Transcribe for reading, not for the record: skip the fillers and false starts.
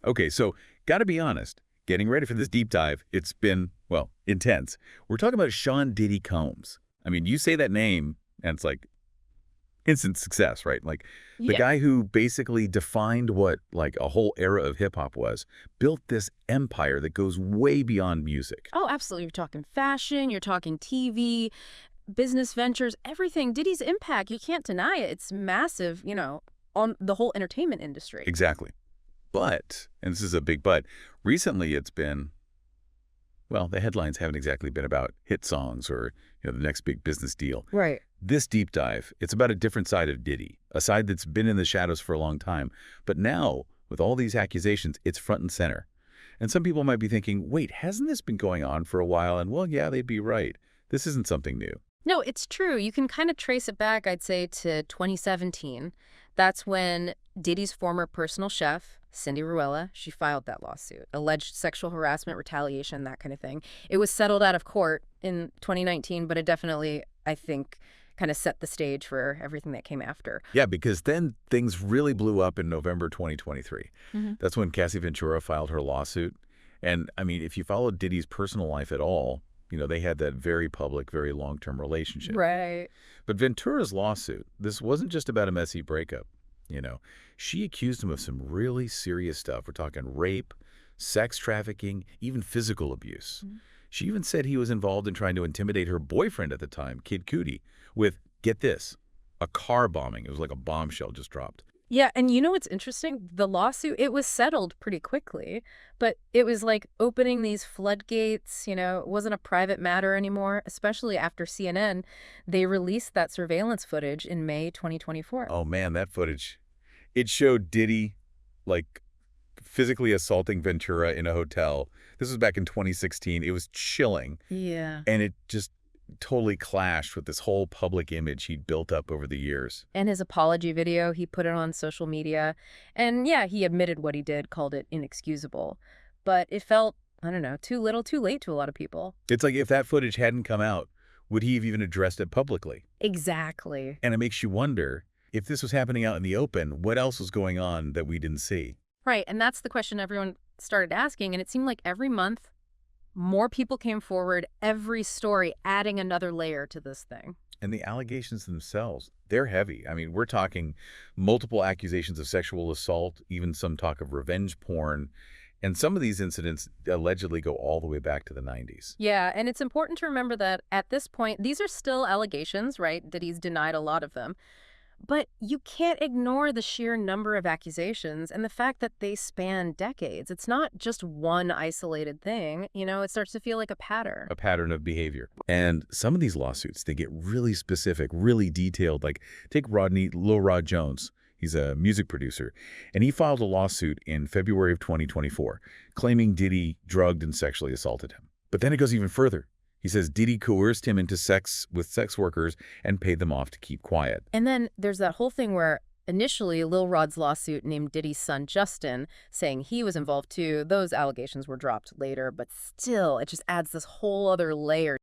Okay, so got to be honest. Getting ready for this deep dive, it's been, well, intense. We're talking about Sean Diddy Combs. I mean, you say that name, and it's like instant success, right? Like the Yeah. guy who basically defined what like a whole era of hip hop was, built this empire that goes way beyond music. Oh, absolutely. You're talking fashion, you're talking TV, business ventures, everything. Diddy's impact, you can't deny it. It's massive, on the whole entertainment industry. Exactly. But, and this is a big but, recently it's been, well, the headlines haven't exactly been about hit songs or, the next big business deal. Right. This deep dive, it's about a different side of Diddy, a side that's been in the shadows for a long time. But now, with all these accusations, it's front and center. And some people might be thinking, wait, hasn't this been going on for a while? And well, yeah, they'd be right. This isn't something new. No, it's true. You can kind of trace it back, I'd say, to 2017. That's when Diddy's former personal chef, Cindy Ruella, she filed that lawsuit, alleged sexual harassment, retaliation, that kind of thing. It was settled out of court in 2019, but it definitely, I think, kind of set the stage for everything that came after. Yeah, because then things really blew up in November 2023. That's when Cassie Ventura filed her lawsuit. And, I mean, if you followed Diddy's personal life at all, they had that very public, very long-term relationship. Right. But Ventura's lawsuit, this wasn't just about a messy breakup. She accused him of some really serious stuff. We're talking rape, sex trafficking, even physical abuse. She even said he was involved in trying to intimidate her boyfriend at the time, Kid Cudi, with, get this, a car bombing. It was like a bombshell just dropped. Yeah, and you know what's interesting? The lawsuit, it was settled pretty quickly, but it was like opening these floodgates, it wasn't a private matter anymore, especially after CNN. They released that surveillance footage in May 2024. Oh, man, that footage. It showed Diddy, like, physically assaulting Ventura in a hotel. This was back in 2016. It was chilling. Yeah. And it just totally clashed with this whole public image he'd built up over the years. And his apology video, he put it on social media. And yeah, he admitted what he did, called it inexcusable. But it felt, I don't know, too little, too late to a lot of people. It's like if that footage hadn't come out, would he have even addressed it publicly? Exactly. And it makes you wonder, if this was happening out in the open, what else was going on that we didn't see? Right, and that's the question everyone started asking, and it seemed like every month, more people came forward, every story adding another layer to this thing. And the allegations themselves, they're heavy. I mean, we're talking multiple accusations of sexual assault, even some talk of revenge porn. And some of these incidents allegedly go all the way back to the 90s. Yeah, and it's important to remember that at this point, these are still allegations, right? That he's denied a lot of them. But you can't ignore the sheer number of accusations and the fact that they span decades. It's not just one isolated thing. It starts to feel like a pattern. A pattern of behavior. And some of these lawsuits, they get really specific, really detailed. Like, take Lil Rod Jones. He's a music producer. And he filed a lawsuit in February of 2024, claiming Diddy drugged and sexually assaulted him. But then it goes even further. He says Diddy coerced him into sex with sex workers and paid them off to keep quiet. And then there's that whole thing where initially Lil Rod's lawsuit named Diddy's son Justin, saying he was involved too. Those allegations were dropped later, but still, it just adds this whole other layer